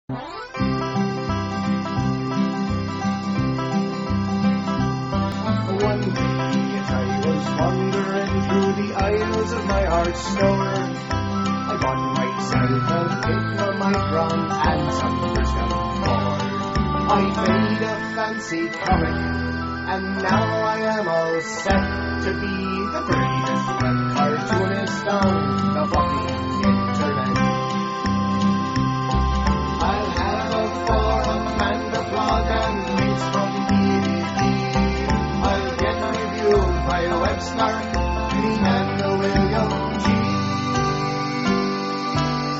One day as I was wandering through the aisles of my art store, I bought myself a diplomat and some Bristol board. I made a fancy comic, and now I am all set to be the greatest web cartoonist on the fucking internet. I'll have a forum and a blog and links from DVD. I'll get reviewed by a web snark, and William G.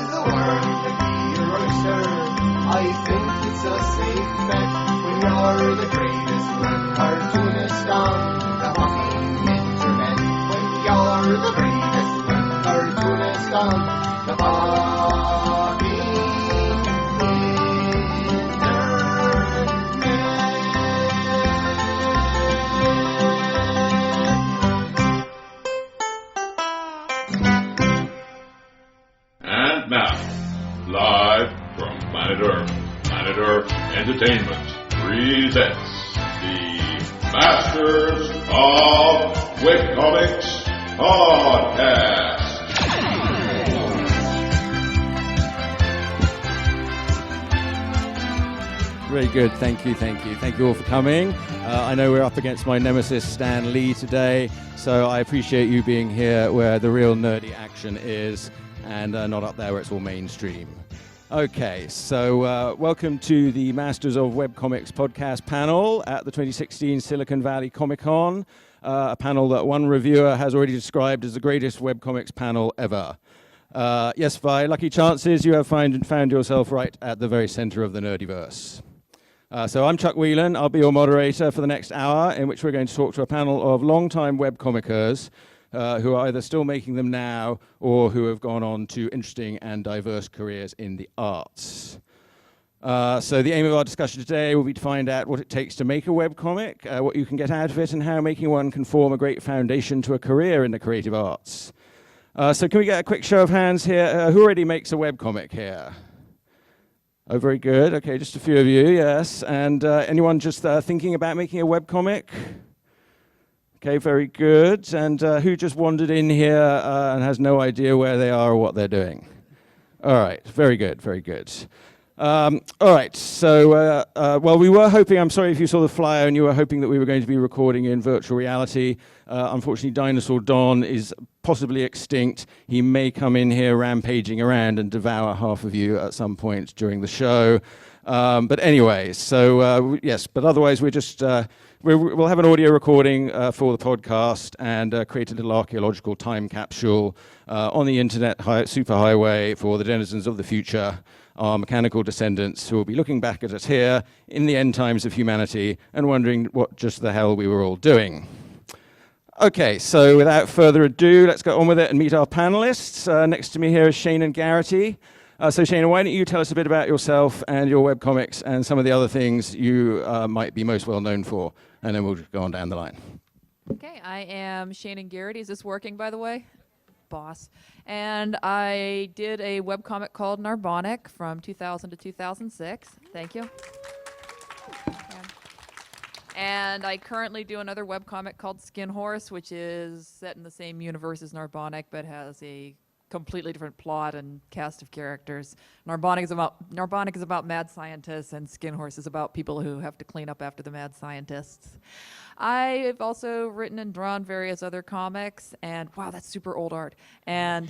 The world to be a oyster. I think it's a safe bet when you're the greatest web cartoonist on the fucking internet. When you're the greatest web cartoonist on the fucking And now, live from Planet Earth Entertainment presents the Masters of Webcomics Podcast. Very good. Thank you. Thank you all for coming. I know we're up against my nemesis, Stan Lee, today, so I appreciate you being here where the real nerdy action is and not up there where it's all mainstream. Okay, so welcome to the Masters of Webcomics podcast panel at the 2016 Silicon Valley Comic-Con, a panel that one reviewer has already described as the greatest webcomics panel ever. Yes, by lucky chances, you have found yourself right at the very center of the nerdiverse. So I'm Chuck Whelan. I'll be your moderator for the next hour, in which we're going to talk to a panel of longtime webcomicers who are either still making them now or who have gone on to interesting and diverse careers in the arts. So the aim of our discussion today will be to find out what it takes to make a webcomic, what you can get out of it, and how making one can form a great foundation to a career in the creative arts. So can we get a quick show of hands here? Who already makes a webcomic here? Oh, very good. Okay, just a few of you, yes. And anyone just thinking about making a webcomic? Okay, very good. And who just wandered in here and has no idea where they are or what they're doing? All right, very good, very good. All right, so, well, we were hoping, I'm sorry if you saw the flyer and you were hoping that we were going to be recording in virtual reality. Unfortunately, Dinosaur Don is possibly extinct. He may come in here rampaging around and devour half of you at some point during the show. But anyway, so yes, but otherwise we're just, we'll have an audio recording for the podcast and create a little archaeological time capsule on the internet superhighway for the denizens of the future, our mechanical descendants who will be looking back at us here in the end times of humanity and wondering what just the hell we were all doing. Okay, so without further ado, let's go on with it and meet our panelists. Next to me here is Shana Garrity. So Shana, why don't you tell us a bit about yourself and your webcomics and some of the other things you might be most well known for, and then we'll just go on down the line. Okay, I am Shana Garrity. Is this working, by the way? Boss. And I did a webcomic called Narbonic from 2000 to 2006. Thank you. And I currently do another webcomic called Skin Horse, which is set in the same universe as Narbonic, but has a completely different plot and cast of characters. Narbonic is about mad scientists, and Skin Horse is about people who have to clean up after the mad scientists. I've also written and drawn various other comics, and wow, that's super old art. And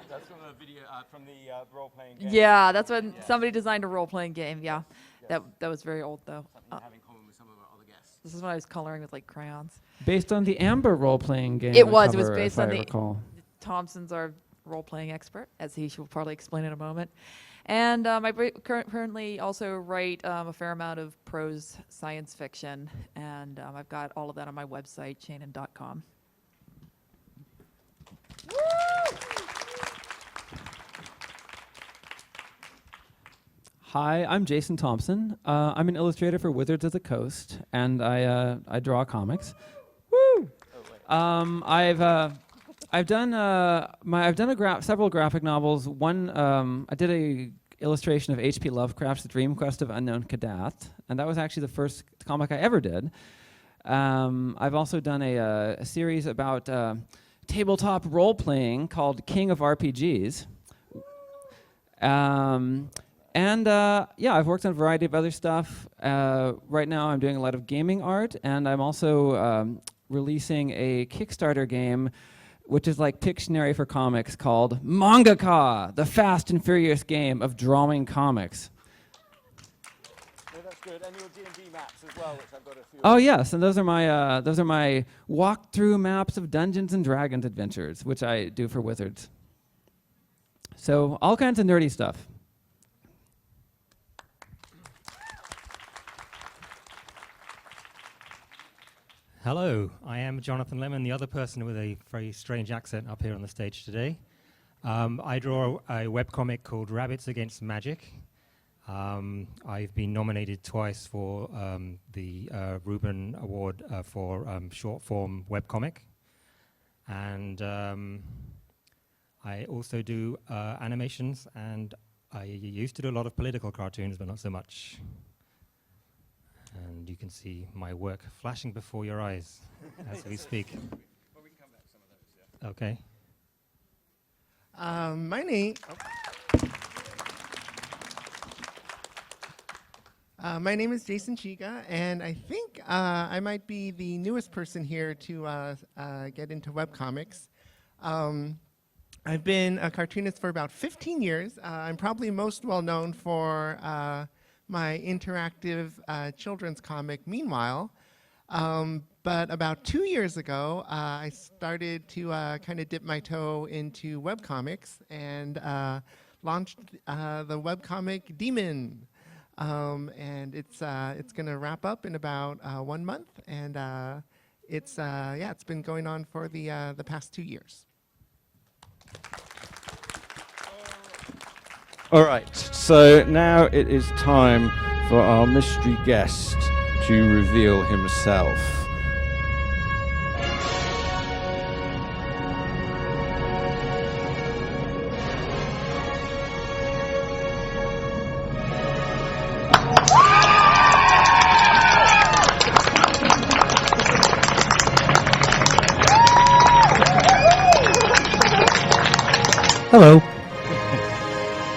that's from the video, from the role-playing game. Yeah, that's when somebody designed a role-playing game. Yeah, that was very old though. This is when I was coloring with like crayons. Based on the Amber role-playing game. It was cover, based on the. Recall. Thompson's our role-playing expert, as he will probably explain in a moment. And I currently also write a fair amount of prose science fiction, and I've got all of that on my website, shannon.com. Hi, I'm Jason Thompson. I'm an illustrator for Wizards of the Coast, and I draw comics. Woo! I've done several graphic novels. One I did illustration of H.P. Lovecraft's Dream Quest of Unknown Kadath, and that was actually the first comic I ever did. I've also done a series about tabletop role-playing called King of RPGs. I've worked on a variety of other stuff. Right now I'm doing a lot of gaming art, and I'm also releasing a Kickstarter game which is like Pictionary for comics, called Mangaka, the fast and furious game of drawing comics. No, that's good. And your D&D maps as well, which I've got a few. Oh yes, and those are my walkthrough maps of Dungeons and Dragons adventures, which I do for Wizards. So all kinds of nerdy stuff. Hello, I am Jonathan Lemon, the other person with a very strange accent up here on the stage today. I draw a webcomic called Rabbits Against Magic. I've been nominated twice for the Reuben Award for short form webcomic. And I also do animations, and I used to do a lot of political cartoons, but not so much. And you can see my work flashing before your eyes as we speak. Well, we can come back to some of those, yeah. Okay. My name is Jason Chiga, and I think I might be the newest person here to get into webcomics. I've been a cartoonist for about 15 years. I'm probably most well known for my interactive children's comic, Meanwhile. But about 2 years ago, I started to kind of dip my toe into webcomics and launched the webcomic Demon. And it's going to wrap up in about 1 month, and it's been going on for the past 2 years. All right, so now it is time for our mystery guest to reveal himself. Hello.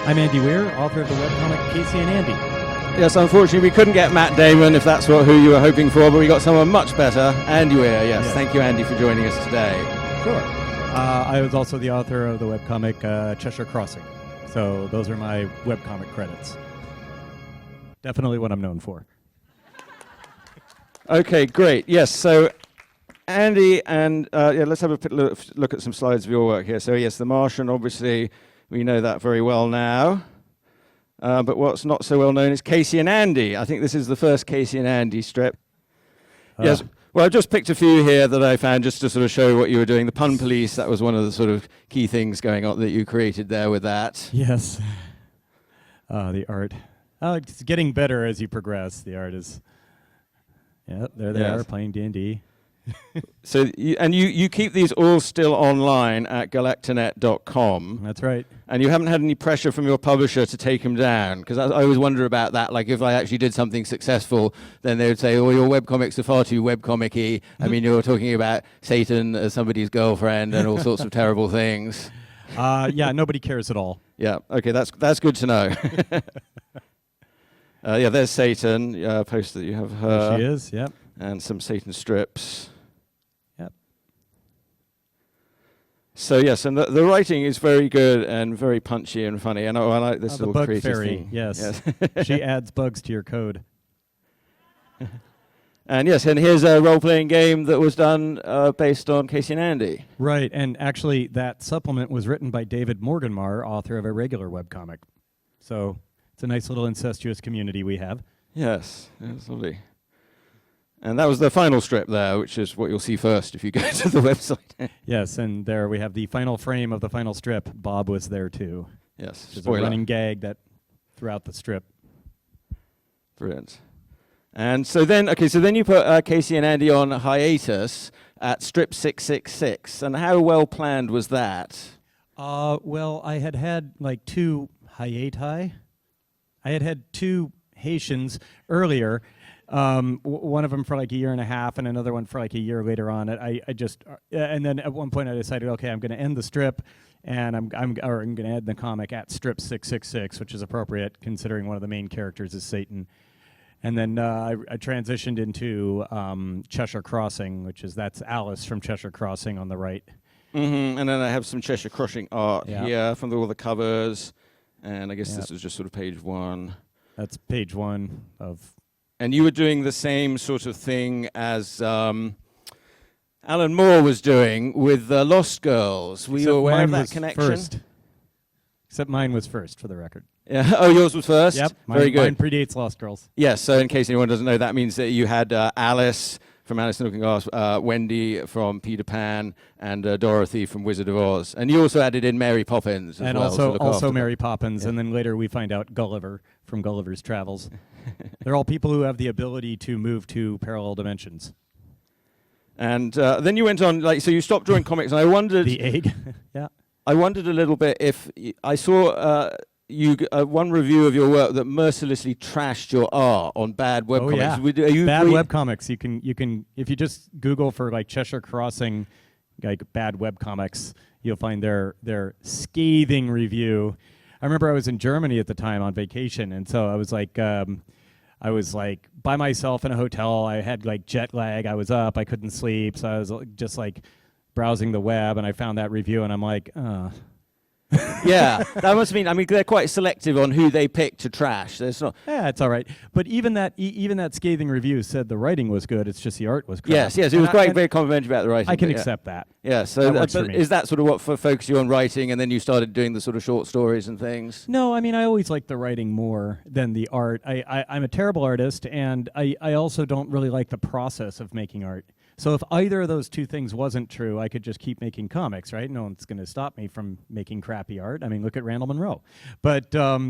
I'm Andy Weir, author of the webcomic Casey and Andy. Yes, unfortunately, we couldn't get Matt Damon if that's who you were hoping for, but we got someone much better, Andy Weir. Yes, thank you, Andy, for joining us today. Sure. I was also the author of the webcomic Cheshire Crossing. So those are my webcomic credits. Definitely what I'm known for. Okay, great. Yes, so Andy, and let's have a look at some slides of your work here. So yes, The Martian, obviously, we know that very well now. But what's not so well known is Casey and Andy. I think this is the first Casey and Andy strip. Yes. Well, I've just picked a few here that I found just to sort of show what you were doing. The Pun Police, that was one of the sort of key things going on that you created there with that. Yes. The art. It's getting better as you progress. The art is... Yeah, there they are, playing D&D. So you keep these all still online at galactanet.com. That's right. And you haven't had any pressure from your publisher to take them down? Because I always wonder about that. Like, if I actually did something successful, then they would say, oh, your webcomics are far too webcomic-y. I mean, you're talking about Satan as somebody's girlfriend and all sorts of terrible things. Yeah, nobody cares at all. Yeah, okay, that's good to know. There's Satan. Poster that you have her. There she is, yep. And some Satan strips. Yep. So yes, and the writing is very good and very punchy and funny, and I like this little bug creative fairy, thing. yes. She adds bugs to your code. And yes, and here's a role-playing game that was done based on Casey and Andy. Right, and actually that supplement was written by David Morganmar, author of a regular webcomic. So it's a nice little incestuous community we have. Yes, that's lovely. And that was the final strip there, which is what you'll see first if you go to the website. Yes, and there we have the final frame of the final strip. Bob was there too. Yes, there's a running gag that throughout the strip. Brilliant. And so then you put Casey and Andy on hiatus at strip 666. And how well planned was that? Well, I had like 2 hiati I had two Haitians earlier. One of them for like a year and a half, and another one for like a year later on. And then at one point I decided, okay, I'm going to end the strip, and I'm going to end the comic at strip 666, which is appropriate considering one of the main characters is Satan. And then I transitioned into Cheshire Crossing, that's Alice from Cheshire Crossing on the right. Mm-hmm. And then I have some Cheshire Crossing art here from all the covers, and I guess this is just sort of page 1. That's page 1 of. And you were doing the same sort of thing as Alan Moore was doing with Lost Girls. Were you aware of that connection? First. Except mine was first, for the record. Yeah. Oh, yours was first? Yep. Very good. Mine predates Lost Girls. Yes, so in case anyone doesn't know, that means that you had Alice from Alice in the Looking Glass, Wendy from Peter Pan, and Dorothy from Wizard of Oz. And you also added in Mary Poppins as and well. also Mary Poppins, and then later we find out Gulliver from Gulliver's Travels. They're all people who have the ability to move to parallel dimensions. And then you went on, so you stopped drawing comics, and I wondered... The egg, yeah. I wondered a little bit if... I saw one review of your work that mercilessly trashed your art on bad webcomics. Oh, yeah. Bad webcomics. You can if you just Google for like Cheshire Crossing, like bad webcomics, you'll find their scathing review. I remember I was in Germany at the time on vacation, and so I was like by myself in a hotel. I had like jet lag. I was up. I couldn't sleep, so I was just like browsing the web, and I found that review, and I'm like, yeah, that must mean. I mean, they're quite selective on who they pick to trash. There's not. Yeah, it's all right. But even that scathing review said the writing was good. It's just the art was crap. Yes, it was very complimentary about the writing. I can accept that. Yeah, so that works for me. Is that sort of what focused you on writing, and then you started doing the sort of short stories and things? No, I mean, I always like the writing more than the art. I'm a terrible artist, and I also don't really like the process of making art. So if either of those two things wasn't true, I could just keep making comics, right? No one's going to stop me from making crappy art. I mean, look at Randall Munroe. But I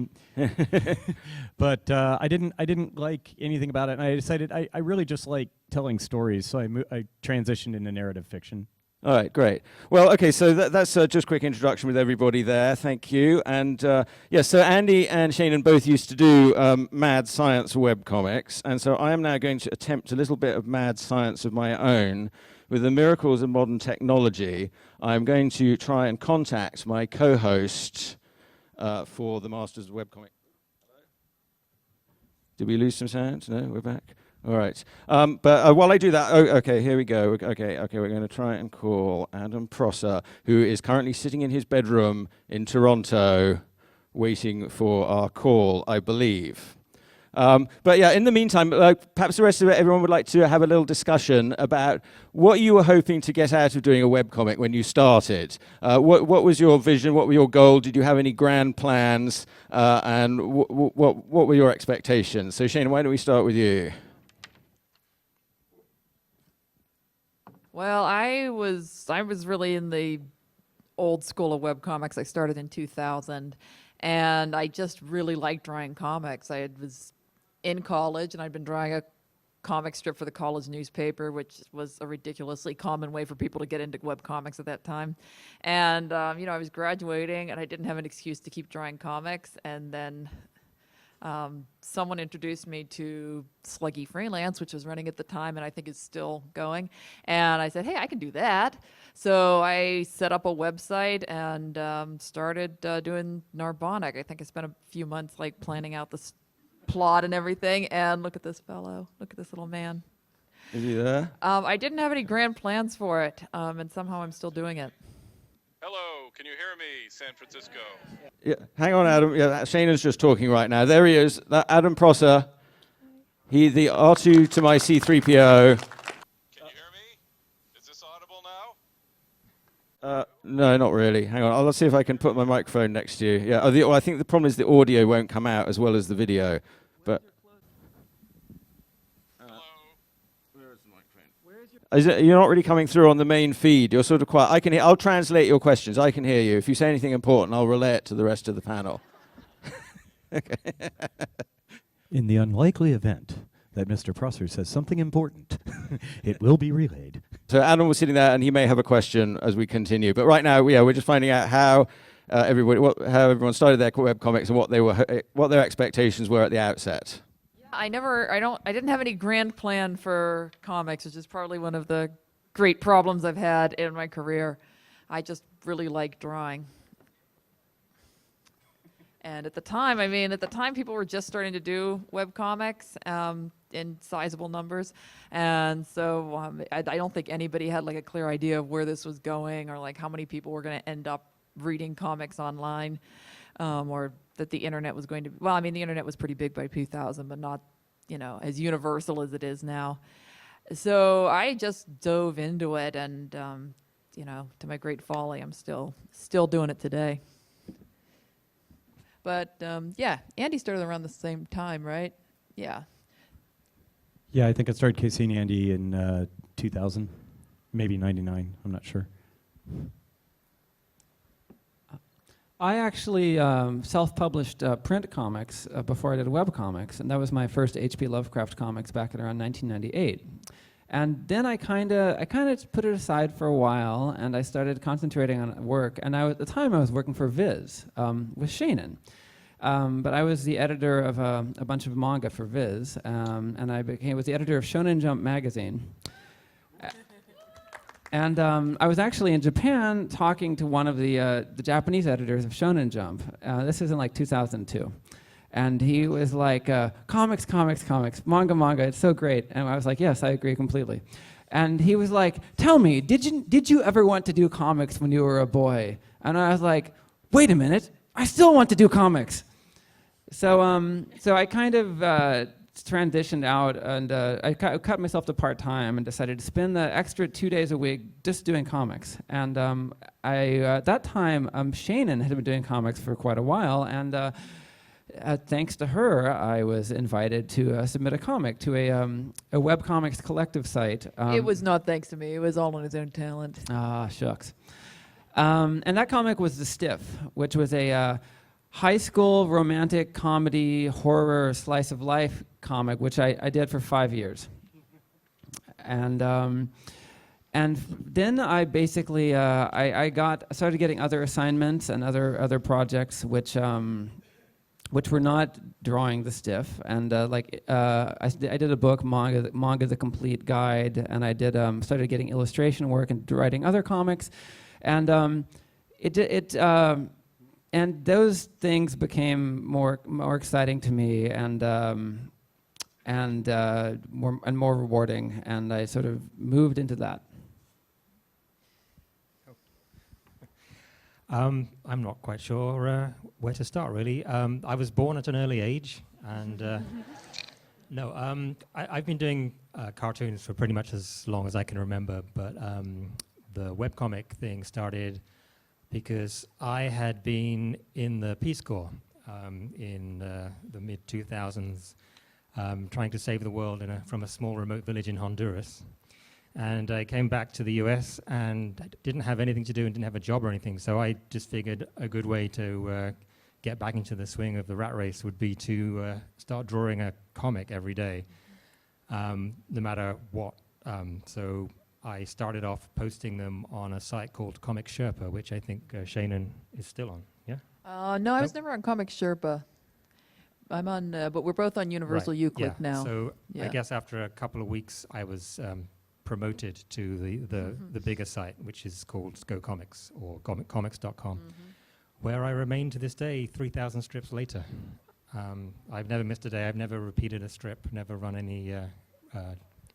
didn't like anything about it, and I decided I really just like telling stories. So I transitioned into narrative fiction. All right, great. Well, okay, so that's just a quick introduction with everybody there. Thank you. And so Andy and Shannon both used to do mad science webcomics, and so I am now going to attempt a little bit of mad science of my own. With the miracles of modern technology, I'm going to try and contact my co-host for the Masters of Webcomic. Did we lose some sound? No, we're back. All right. But while I do that, okay, here we go. Okay, we're going to try and call Adam Prosser, who is currently sitting in his bedroom in Toronto, waiting for our call, I believe. But yeah, in the meantime, perhaps the rest of it, everyone would like to have a little discussion about what you were hoping to get out of doing a webcomic when you started. What was your vision? What were your goals? Did you have any grand plans? And what were your expectations? So Shane, why don't we start with you? Well, I was really in the old school of webcomics. I started in 2000, and I just really liked drawing comics. I was in college, and I'd been drawing a comic strip for the college newspaper, which was a ridiculously common way for people to get into webcomics at that time. And, I was graduating, and I didn't have an excuse to keep drawing comics, and then someone introduced me to Sluggy Freelance, which was running at the time and I think is still going. And I said, hey, I can do that. So I set up a website and started doing Narbonic. I think I spent a few months planning out the plot and everything. And look at this fellow. Look at this little man. Is he there? I didn't have any grand plans for it, and somehow I'm still doing it. Hello, can you hear me, San Francisco? Yeah, hang on, Adam. Yeah, Shannon's just talking right now. There he is, Adam Prosser. He, the R2 to my C3PO. Can you hear me? Is this audible now? No, not really. Hang on, let's see if I can put my microphone next to you. Yeah, I think the problem is the audio won't come out as well as the video. But you're not really coming through on the main feed. You're sort of quiet. I can hear. I'll translate your questions. I can hear you. If you say anything important, I'll relay it to the rest of the panel. Okay. In the unlikely event that Mr. Prosser says something important, it will be relayed. So Adam was sitting there, and he may have a question as we continue. But right now, we're just finding out how how everyone started their webcomics and what their expectations were at the outset. I didn't have any grand plan for comics, which is probably one of the great problems I've had in my career. I just really like drawing. And at the time, people were just starting to do webcomics in sizable numbers. And so I don't think anybody had like a clear idea of where this was going or like how many people were going to end up reading comics online, or that the internet was going to, well, I mean, the internet was pretty big by 2000, but not, as universal as it is now. So I just dove into it, and, to my great folly, I'm still doing it today. But, Andy started around the same time, right? Yeah. Yeah, I think I started Casey and Andy in 2000, maybe 99, I'm not sure. I actually self-published print comics before I did webcomics, and that was my first H.P. Lovecraft comics back in around 1998. And then I kind of put it aside for a while, and I started concentrating on work. And at the time, I was working for Viz with Shannon. But I was the editor of a bunch of manga for Viz, and I was the editor of Shonen Jump magazine. And I was actually in Japan talking to one of the Japanese editors of Shonen Jump. This is in like 2002. And he was like, comics, manga, it's so great. And I was like, yes, I agree completely. And he was like, tell me, did you ever want to do comics when you were a boy? And I was like, wait a minute, I still want to do comics. So I kind of transitioned out, and I cut myself to part-time and decided to spend the extra 2 days a week just doing comics. And at that time, Shannon had been doing comics for quite a while, and thanks to her, I was invited to submit a comic to a webcomics collective site. It was not thanks to me. It was all on his own talent. Ah, shucks. And that comic was The Stiff, which was a high school romantic comedy horror slice of life comic, which I did for 5 years. And then I basically I started getting other assignments and other projects which were not drawing The Stiff. And I did a book, Manga the Complete Guide, and I did started getting illustration work and writing other comics, and and those things became more exciting to me and more rewarding, and I sort of moved into that. I'm not quite sure where to start, really. I was born at an early age, and I've been doing cartoons for pretty much as long as I can remember, but the webcomic thing started because I had been in the Peace Corps in the mid-2000s, trying to save the world from a small remote village in Honduras. And I came back to the US and didn't have anything to do and didn't have a job or anything, so I just figured a good way to get back into the swing of the rat race would be to start drawing a comic every day, no matter what. So I started off posting them on a site called Comic Sherpa, which I think Shannon is still on, yeah? No, I was never on Comic Sherpa. I'm on, but we're both on Universal Euclid now. So I guess after a couple of weeks, I was promoted to the bigger site, which is called Go Comics, or comics.com, where I remain to this day, 3,000 strips later. I've never missed a day. I've never repeated a strip, never run any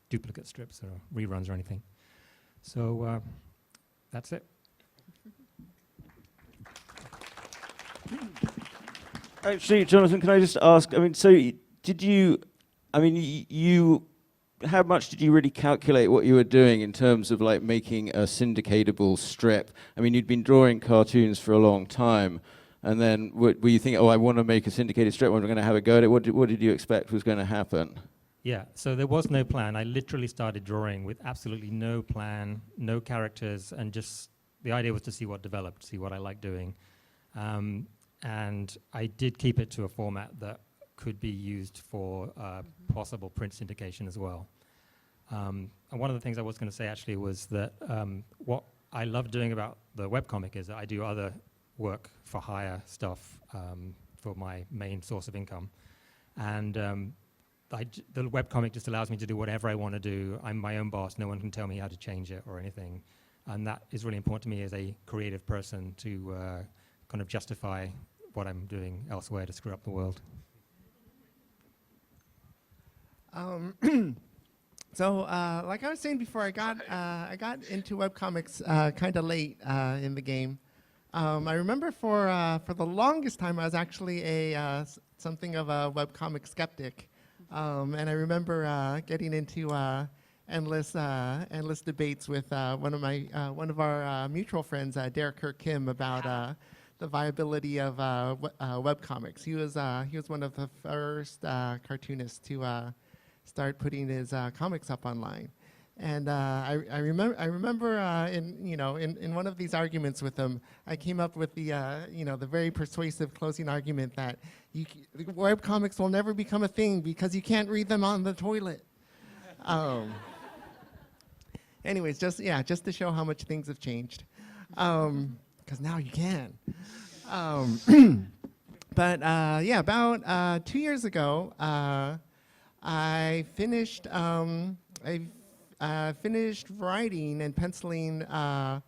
duplicate strips or reruns or anything. So that's it. Actually, Jonathan, can I just ask, I mean, so did you, I mean, how much did you really calculate what you were doing in terms of like making a syndicatable strip? I mean, you'd been drawing cartoons for a long time, and then were you thinking, oh, I want to make a syndicated strip, I'm going to have a go at it? What did you expect was going to happen? Yeah, so there was no plan. I literally started drawing with absolutely no plan, no characters, and just the idea was to see what developed, see what I liked doing. And I did keep it to a format that could be used for possible print syndication as well. And one of the things I was going to say actually was that what I love doing about the webcomic is that I do other work for hire stuff for my main source of income. And the webcomic just allows me to do whatever I want to do. I'm my own boss. No one can tell me how to change it or anything. And that is really important to me as a creative person to kind of justify what I'm doing elsewhere to screw up the world. So, like I was saying before, I got into webcomics kind of late in the game. I remember for the longest time I was actually something of a webcomic skeptic, and I remember getting into endless debates with one of our mutual friends, Derek Kirk Kim, about the viability of webcomics. He was one of the first cartoonists to start putting his comics up online. And I remember in one of these arguments with him, I came up with the very persuasive closing argument that webcomics will never become a thing because you can't read them on the toilet. Anyways, just to show how much things have changed, because now you can. But about 2 years ago, I finished writing and penciling a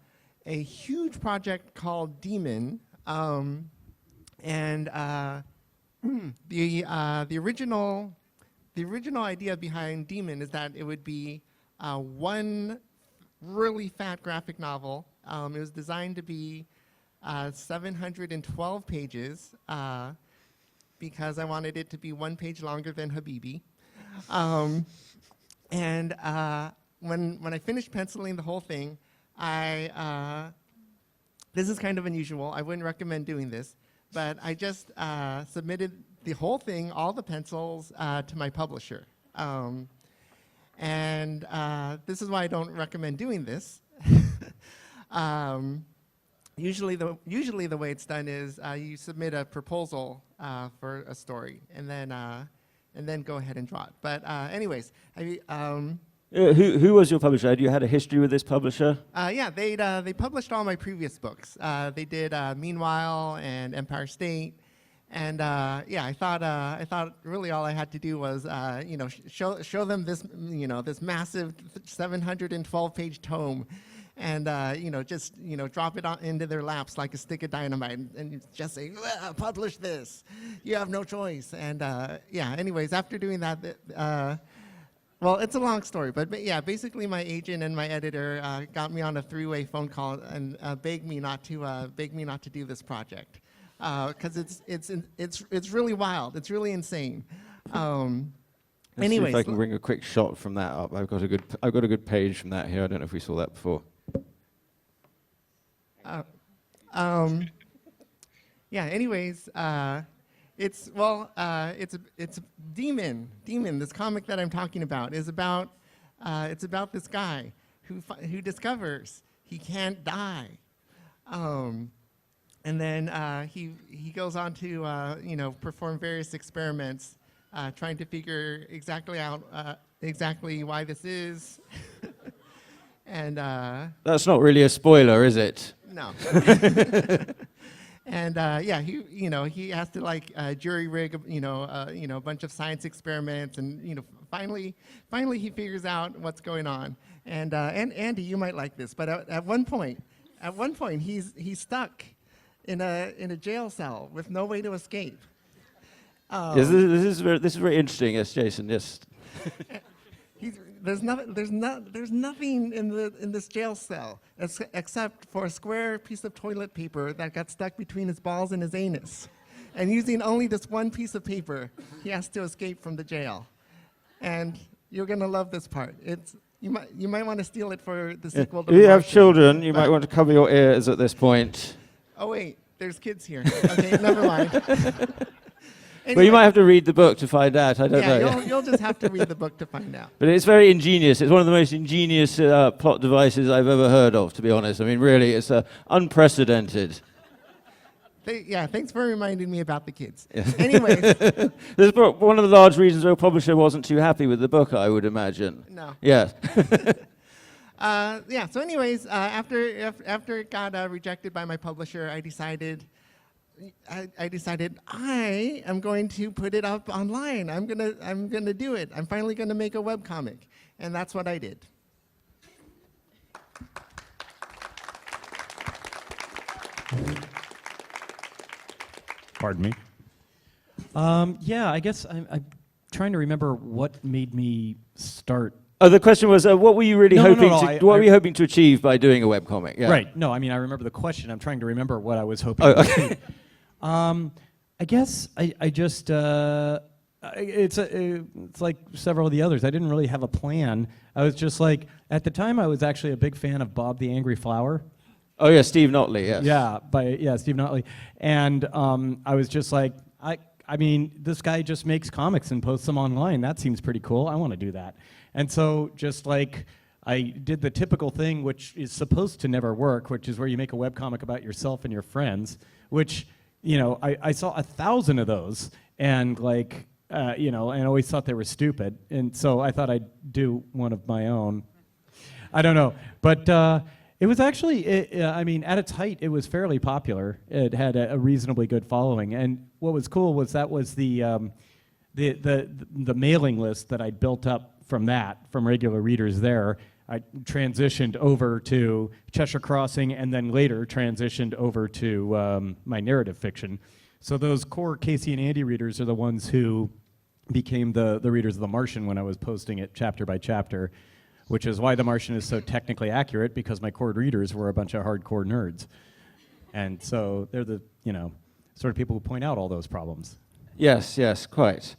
huge project called Demon, and the original idea behind Demon is that it would be one really fat graphic novel. It was designed to be 712 pages because I wanted it to be one page longer than Habibi. And when I finished penciling the whole thing, this is kind of unusual. I wouldn't recommend doing this, but I just submitted the whole thing, all the pencils, to my publisher. And this is why I don't recommend doing this. Usually the way it's done is you submit a proposal for a story, and then go ahead and draw it. But anyways, who was your publisher? Had you had a history with this publisher? Yeah, they published all my previous books. They did Meanwhile and Empire State, and I thought really all I had to do was show them this this massive 712-page tome, and just drop it into their laps like a stick of dynamite, and just say, publish this. You have no choice. And anyways, after doing that, well, it's a long story, but basically my agent and my editor got me on a three-way phone call and begged me not to do this project because it's really wild. It's really insane. Let's see if I can bring a quick shot from that up. I've got a good page from that here. I don't know if we saw that before. Anyways, it's Demon. This comic that I'm talking about is about it's about this guy who discovers he can't die, and then he goes on to perform various experiments, trying to figure exactly why this is. And that's not really a spoiler, is it? No. And he has to jury rig a bunch of science experiments, and finally he figures out what's going on. And Andy, you might like this, but at one point he's stuck in a jail cell with no way to escape. Yes, this is very interesting. Yes, Jason. Yes. There's nothing in this jail cell except for a square piece of toilet paper that got stuck between his balls and his anus. And using only this one piece of paper, he has to escape from the jail. And you're gonna love this part. You might want to steal it for the sequel. If you have children, you might want to cover your ears at this point. Oh wait, there's kids here. Okay, never mind. Anyway, well, you might have to read the book to find out. I don't know. You'll just have to read the book to find out. But it's very ingenious. It's one of the most ingenious plot devices I've ever heard of, to be honest. I mean, really, it's unprecedented. Thanks for reminding me about the kids. Yeah. Anyways. This book, one of the large reasons our publisher wasn't too happy with the book, I would imagine. No. Yeah. Yeah. So, anyways, after it got rejected by my publisher, I decided I am going to put it up online. I'm gonna do it. I'm finally gonna make a webcomic, and that's what I did. Pardon me. Yeah, I guess I'm trying to remember what made me start. Oh, the question was, what were you really hoping no, what were you hoping to achieve by doing a webcomic? Yeah. Right. No, I mean, I remember the question. I'm trying to remember what I was hoping Oh, to okay. achieve. I guess I just, it's like several of the others. I didn't really have a plan. I was just like, at the time, I was actually a big fan of Bob the Angry Flower. Oh, yeah, Steve Notley, yes. Yeah, Steve Notley. And I was just like, I mean, this guy just makes comics and posts them online. That seems pretty cool. I want to do that. And so just like I did the typical thing, which is supposed to never work, which is where you make a webcomic about yourself and your friends, which, you know, I saw 1,000 of those and like, you know, and always thought they were stupid. And so I thought I'd do one of my own. I don't know. But it was actually, I mean, at its height, it was fairly popular. It had a reasonably good following. And what was cool was that was the mailing list that I built up from regular readers there. I transitioned over to Cheshire Crossing and then later transitioned over to my narrative fiction. So those core Casey and Andy readers are the ones who became the readers of The Martian when I was posting it chapter by chapter, which is why The Martian is so technically accurate, because my core readers were a bunch of hardcore nerds. And so they're the, you know, sort of people who point out all those problems. Yes, quite.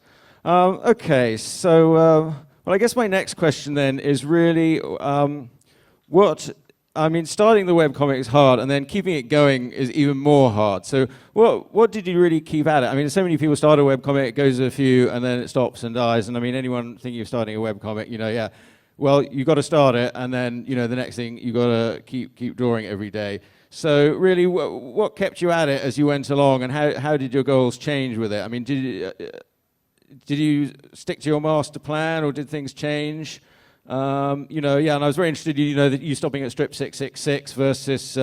Okay, so, well, I guess my next question then is really starting the webcomic is hard, and then keeping it going is even more hard. So what did you really keep at it? I mean, so many people start a webcomic, it goes a few, and then it stops and dies. And I mean, anyone thinking of starting a webcomic, you know, yeah, well, you got to start it, and then, you know, the next thing, you got to keep drawing every day. So really, what kept you at it as you went along, and how did your goals change with it? I mean, did you stick to your master plan, or did things change? You know, yeah, and I was very interested, you know, that you stopping at strip 666 versus,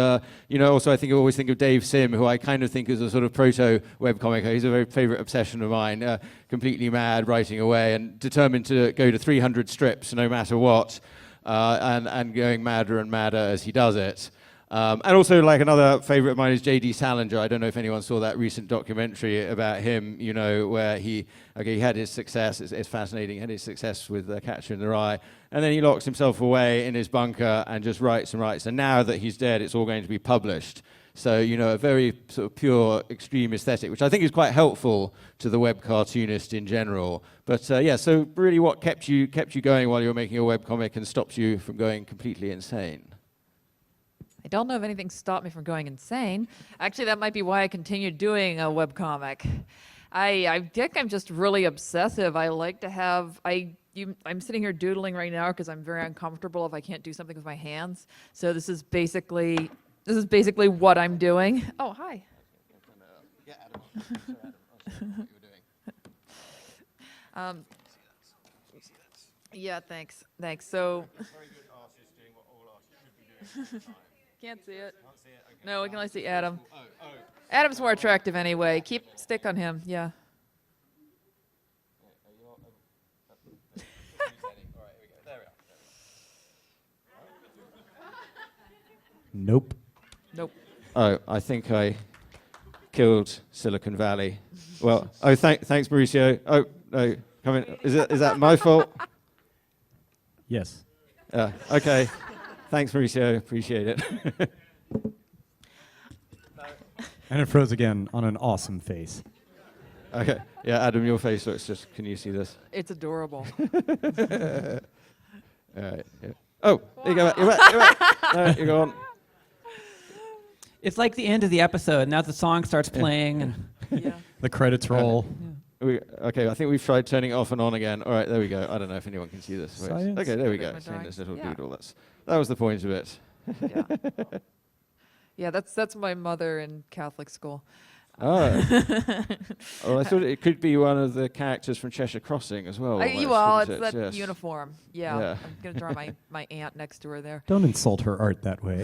you know, also I always think of Dave Sim, who I kind of think is a sort of proto-webcomic. He's a very favorite obsession of mine, completely mad, writing away, and determined to go to 300 strips no matter what, and going madder and madder as he does it. And also, like, another favorite of mine is J.D. Salinger. I don't know if anyone saw that recent documentary about him, you know, where he had his success. It's fascinating. He had his success with Catcher in the Rye. And then he locks himself away in his bunker and just writes and writes. And now that he's dead, it's all going to be published. So, you know, a very sort of pure, extreme aesthetic, which I think is quite helpful to the web cartoonist in general. But, yeah, so really what kept you going while you were making a webcomic and stopped you from going completely insane? I don't know if anything stopped me from going insane. Actually, that might be why I continued doing a webcomic. I think I'm just really obsessive. I like to have, I'm sitting here doodling right now because I'm very uncomfortable if I can't do something with my hands. So this is basically what I'm doing. Oh, hi. Yeah, Adam. Yeah, thanks. So. Very good artist doing what all artists should be doing. Can't see it. Can't see it. Okay. No, we can only see Adam. Oh. Adam's more attractive anyway. Stick on him. Yeah. Nope. Oh, I think I killed Silicon Valley. Well, thanks, Mauricio. Oh, no, come in. Is that my fault? Yes. Okay. Thanks, Mauricio. Appreciate it. And it froze again on an awesome face. Okay. Yeah, Adam, your face looks just. Can you see this? It's adorable. All right. Yeah. Oh, there you go. You're back. No, you're gone. It's like the end of the episode. Now the song starts playing. And Yeah. The credits roll. Okay, I think we've tried turning it off and on again. All right, there we go. I don't know if anyone can see this. Science. Okay, there we go. My Seeing this little drawing. doodle. That was the point of it. Yeah. Yeah, that's my mother in Catholic school. Oh. Oh, I thought it could be one of the characters from Cheshire Crossing as well. Well, almost, it's that yes. uniform. Yeah. Yeah. I'm going to draw my aunt next to her there. Don't insult her art that way.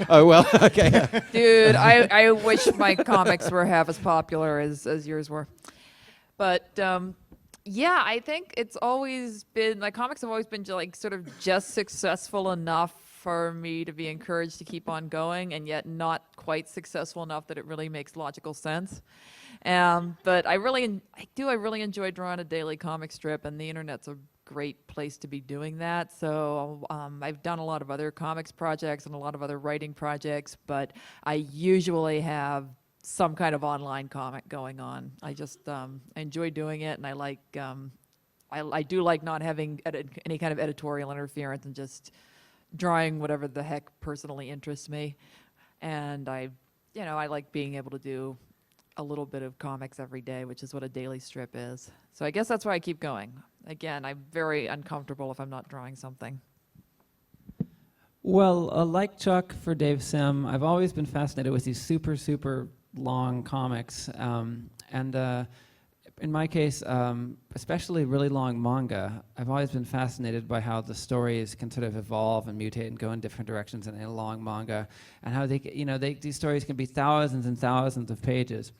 Oh, well, okay. Dude, I wish my comics were half as popular as yours were. But yeah, I think it's always been, like, comics have always been like sort of just successful enough for me to be encouraged to keep on going, and yet not quite successful enough that it really makes logical sense. But I really enjoy drawing a daily comic strip, and the internet's a great place to be doing that. So I've done a lot of other comics projects and a lot of other writing projects, but I usually have some kind of online comic going on. I just I enjoy doing it, and I like I do like not having any kind of editorial interference and just drawing whatever the heck personally interests me. And I like being able to do a little bit of comics every day, which is what a daily strip is. So I guess that's why I keep going. Again, I'm very uncomfortable if I'm not drawing something. Well, like Chuck for Dave Sim, I've always been fascinated with these super, super long comics. In my case, especially really long manga, I've always been fascinated by how the stories can sort of evolve and mutate and go in different directions in a long manga, and how these stories can be thousands and thousands of pages.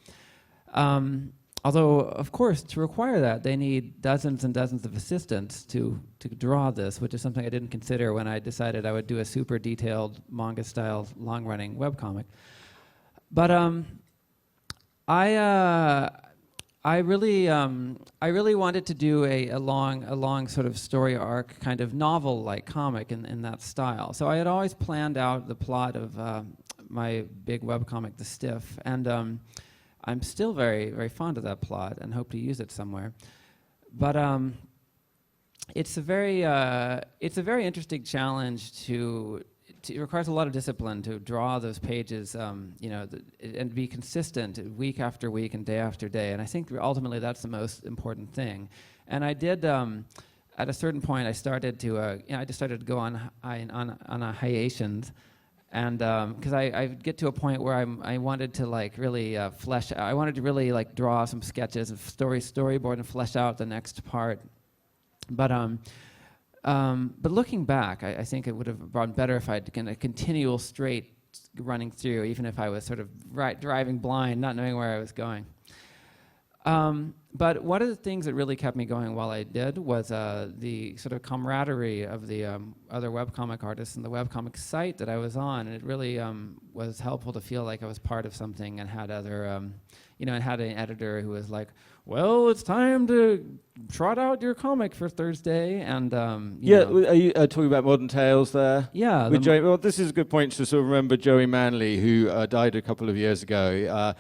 Although, of course, to require that, they need dozens and dozens of assistants to draw this, which is something I didn't consider when I decided I would do a super detailed manga-style long-running webcomic. But I really wanted to do a long sort of story arc, kind of novel-like comic in that style. So I had always planned out the plot of my big webcomic, The Stiff, and I'm still very, very fond of that plot and hope to use it somewhere. But it's a very interesting challenge it requires a lot of discipline to draw those pages, and be consistent week after week and day after day. And I think ultimately that's the most important thing. And I did, at a certain point, I started to, I just started to go on a hiatus, and because I get to a point where I wanted to like really flesh out. I wanted to really like draw some sketches of storyboard and flesh out the next part, but looking back, I think it would have been better if I had a continual straight running through, even if I was sort of driving blind, not knowing where I was going. But one of the things that really kept me going while I did was the sort of camaraderie of the other webcomic artists and the webcomic site that I was on. And it really was helpful to feel like I was part of something and had other, and had an editor who was like, well, it's time to trot out your comic for Thursday. And are you talking about Modern Tales there? Yeah. With Joey, well, this is a good point to sort of remember Joey Manley, who died a couple of years ago.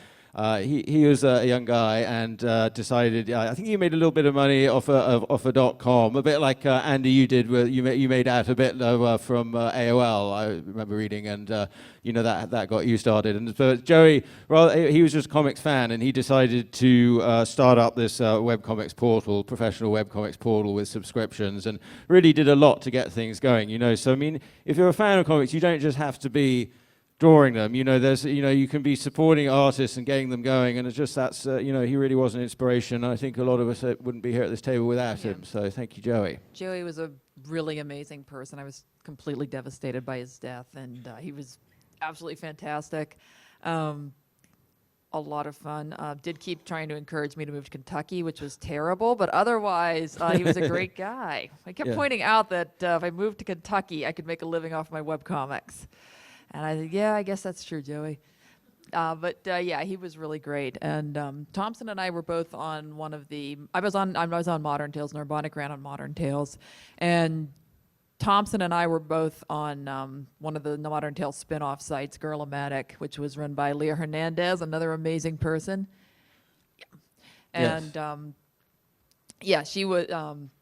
He was a young guy and decided. I think he made a little bit of money off a .com, a bit like Andy, you did. You made out a bit from AOL. I remember reading, and that got you started. And but Joey, he was just a comics fan, and he decided to start up this webcomics portal, professional webcomics portal with subscriptions, and really did a lot to get things going. So I mean, if you're a fan of comics, you don't just have to be drawing them, there's, you can be supporting artists and getting them going, and it's just that's, he really was an inspiration. I think a lot of us wouldn't be here at this table without him. So thank you, Joey. Joey was a really amazing person. I was completely devastated by his death, and he was absolutely fantastic. A lot of fun. Did keep trying to encourage me to move to Kentucky, which was terrible, but otherwise he was a great guy. I kept pointing out that if I moved to Kentucky, I could make a living off my webcomics. And I said, yeah, I guess that's true, Joey. But he was really great. And Thompson and I were both on one of the. I was on Modern Tales. Narbonic ran on Modern Tales, and Thompson and I were both on one of the Modern Tales spin-off sites, Girl-O-Matic, which was run by Leah Hernandez, another amazing person. Yeah. And she was.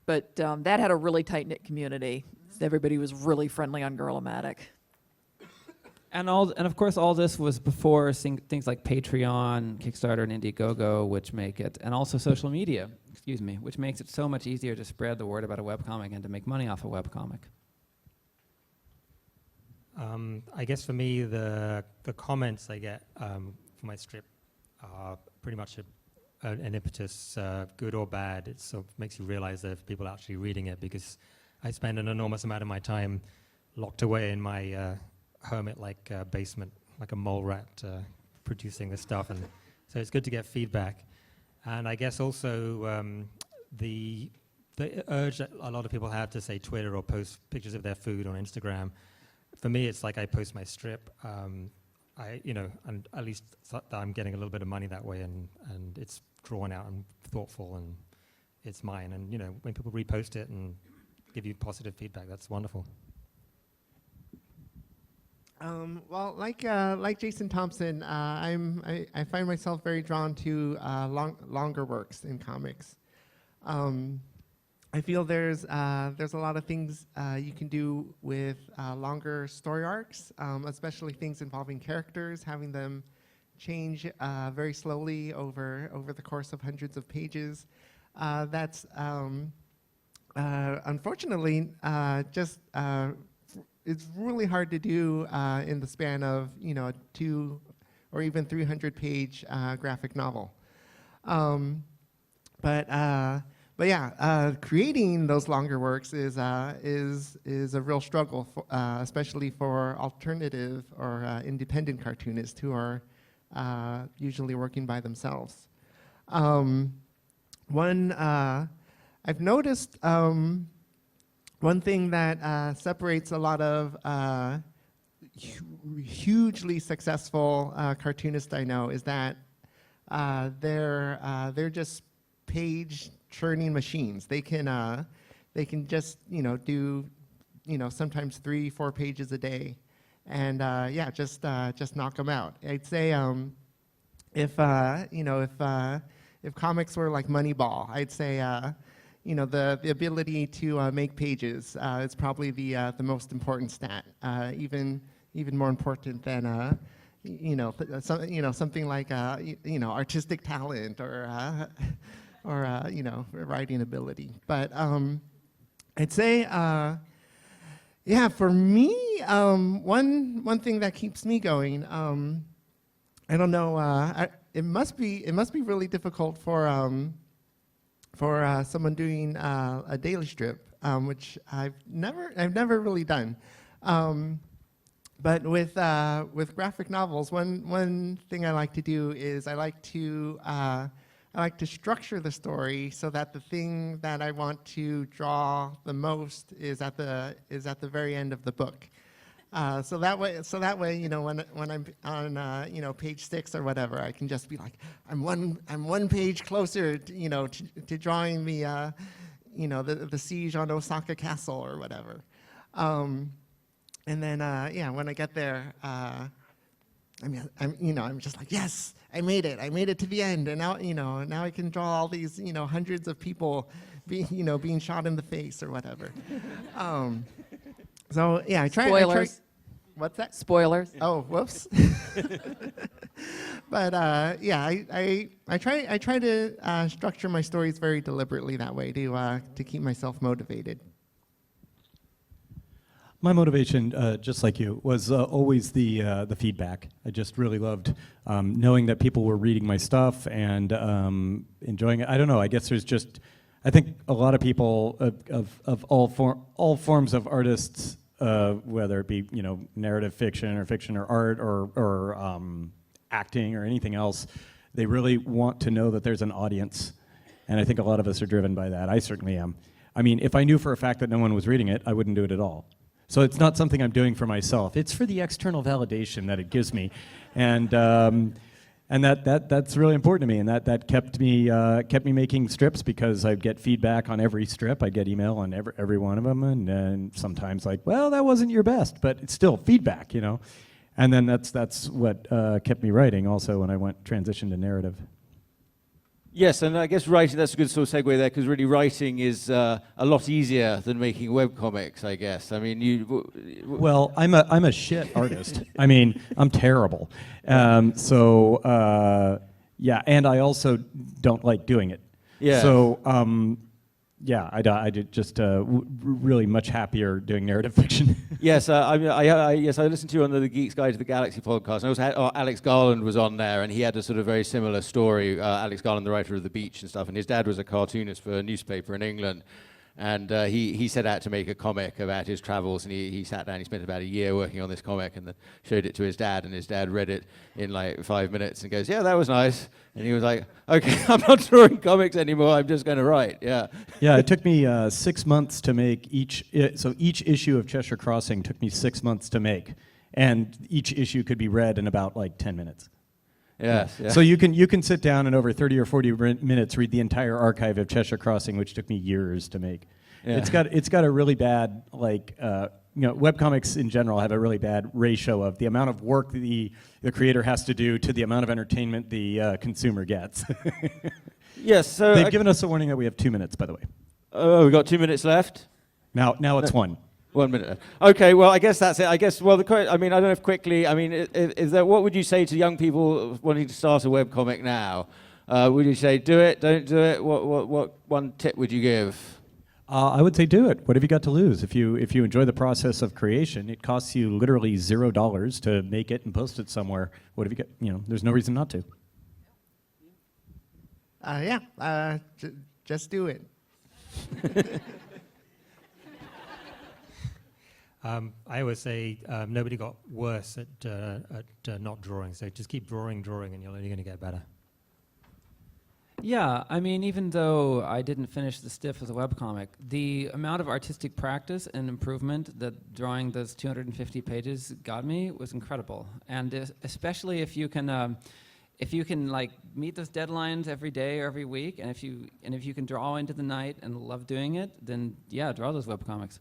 But that had a really tight-knit community. Everybody was really friendly on Girl-O-Matic. And of course, all this was before things like Patreon, Kickstarter, and Indiegogo, which make it, and also social media, which makes it so much easier to spread the word about a webcomic and to make money off a webcomic. I guess for me, the comments I get for my strip are pretty much an impetus, good or bad. It sort of makes you realize that if people are actually reading it, because I spend an enormous amount of my time locked away in my hermit-like basement, like a mole rat, producing this stuff. And so it's good to get feedback. And I guess also the urge that a lot of people have to say Twitter or post pictures of their food on Instagram. For me, it's like I post my strip. And at least I'm getting a little bit of money that way, and it's drawn out and thoughtful, and it's mine. And when people repost it and give you positive feedback, that's wonderful. Well, like Jason Thompson, I find myself very drawn to longer works in comics. I feel there's a lot of things you can do with longer story arcs, especially things involving characters, having them change very slowly over the course of hundreds of pages. That's unfortunately just it's really hard to do in the span of a 200 or even 300-page graphic novel. But yeah, creating those longer works is a real struggle, especially for alternative or independent cartoonists who are usually working by themselves. I've noticed one thing that separates a lot of hugely successful cartoonists I know is that they're just page churning machines. They can just do sometimes 3-4 pages a day, and yeah, just knock them out. I'd say if comics were like Moneyball, I'd say the ability to make pages is probably the most important stat, even more important than something like artistic talent or writing ability. But I'd say yeah, for me, one thing that keeps me going, I don't know, it must be really difficult for someone doing a daily strip, which I've never really done. But with graphic novels, one thing I like to do is I like to structure the story so that the thing that I want to draw the most is at the very end of the book. So that way, when I'm on page 6 or whatever, I can just be like, I'm one page closer to drawing the the siege on Osaka Castle or whatever. And then yeah, when I get there, I'm just like, yes, I made it to the end, and now I can draw all these hundreds of people being shot in the face or whatever. So yeah, I try. Spoilers. What's that? Spoilers. Oh, whoops. But yeah, I try to structure my stories very deliberately that way to keep myself motivated. My motivation, just like you, was always the feedback. I just really loved knowing that people were reading my stuff and enjoying it. I don't know. I guess I think a lot of people of all forms of artists, whether it be narrative fiction or art or acting or anything else, they really want to know that there's an audience, and I think a lot of us are driven by that. I certainly am. I mean, if I knew for a fact that no one was reading it, I wouldn't do it at all. So it's not something I'm doing for myself. It's for the external validation that it gives me, and that's really important to me. And that kept me making strips, because I'd get feedback on every strip. I'd get email on every one of them, and sometimes like, well, that wasn't your best, but it's still feedback, And then that's what kept me writing. Also, when I transitioned to narrative. Yes, and I guess writing, that's a good sort of segue there, because really writing is a lot easier than making webcomics, I guess. I mean, Well, I'm a shit artist. I mean, I'm terrible. Yeah, and I also don't like doing it. Yeah. So, yeah, I did just really much happier doing narrative fiction. Yes, I listened to you on the Geek's Guide to the Galaxy podcast. And I also had, Alex Garland was on there, and he had a sort of very similar story. Alex Garland, the writer of The Beach and stuff, and his dad was a cartoonist for a newspaper in England. And he set out to make a comic about his travels, and he sat down, he spent about a year working on this comic, and then showed it to his dad, and his dad read it in like 5 minutes and goes, yeah, that was nice. And he was like, okay, I'm not drawing comics anymore, I'm just going to write, yeah. Yeah, it took me 6 months to make each issue of Cheshire Crossing took me 6 months to make, and each issue could be read in about like 10 minutes. Yes. Yeah. So you can sit down and over 30 or 40 minutes read the entire archive of Cheshire Crossing, which took me years to make. Yeah. It's got a really bad webcomics in general have a really bad ratio of the amount of work the creator has to do to the amount of entertainment the consumer gets. Yes. So they've given us a warning that we have 2 minutes, by the way. Oh, we've got 2 minutes left. Now it's 1. 1 minute. Okay, well, I guess that's it. I guess, well, I don't know if quickly, is there, what would you say to young people wanting to start a webcomic now? Would you say do it, don't do it? What one tip would you give? I would say do it. What have you got to lose? If you enjoy the process of creation, it costs you literally $0 to make it and post it somewhere. What have you got? There's no reason not to. Just do it. I always say nobody got worse at not drawing, so just keep drawing, and you're only going to get better. Yeah, I mean, even though I didn't finish the stiff as a webcomic, the amount of artistic practice and improvement that drawing those 250 pages got me was incredible. And especially if you can like meet those deadlines every day or every week, and if you can draw into the night and love doing it, then yeah, draw those webcomics.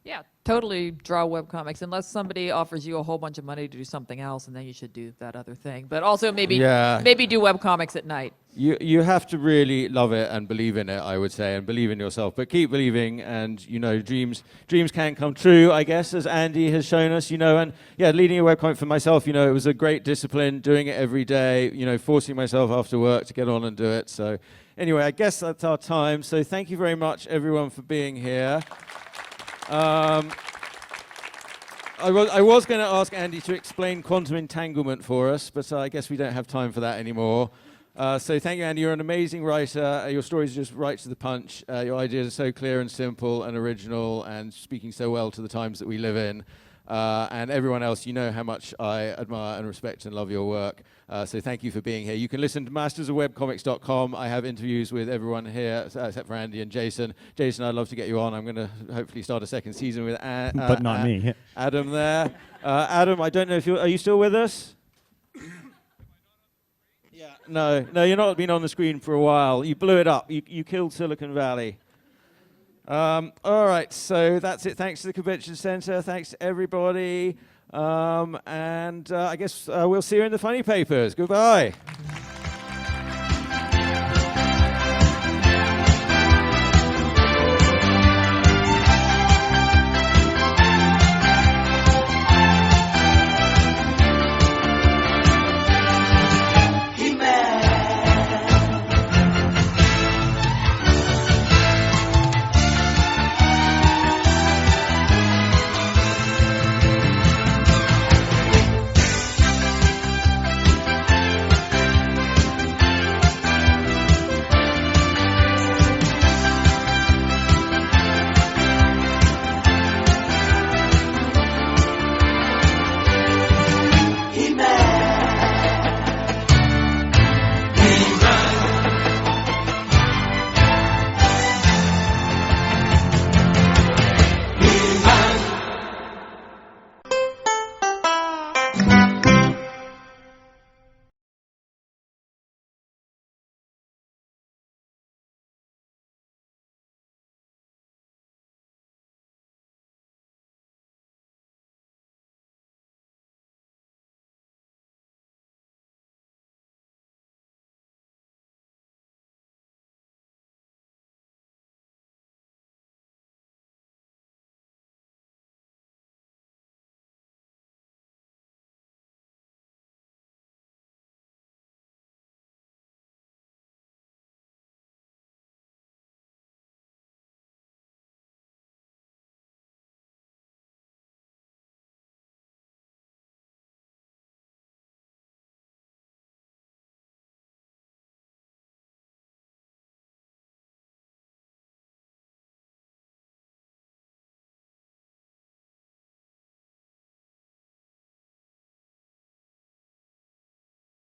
Yeah, totally draw webcomics, unless somebody offers you a whole bunch of money to do something else, and then you should do that other thing. But also maybe do webcomics at night. You have to really love it and believe in it, I would say, and believe in yourself. But keep believing, and dreams can come true, I guess, as Andy has shown us. And yeah, leading a webcomic for myself, it was a great discipline, doing it every day. Forcing myself after work to get on and do it. So anyway, I guess that's our time. So thank you very much, everyone, for being here. I was going to ask Andy to explain quantum entanglement for us, but I guess we don't have time for that anymore. So thank you, Andy. You're an amazing writer. Your stories are just right to the punch. Your ideas are so clear and simple and original and speaking so well to the times that we live in. And everyone else, you know how much I admire and respect and love your work. So thank you for being here. You can listen to mastersofwebcomics.com. I have interviews with everyone here, except for Andy and Jason. Jason, I'd love to get you on. I'm going to hopefully start a second season with but not me. Adam there. Adam, I don't know if are you still with us? Yeah. No, you're not been on the screen for a while. You blew it up. You killed Silicon Valley. All right, so that's it. Thanks to the Convention Center. Thanks to everybody. And I guess we'll see you in the funny papers. Goodbye.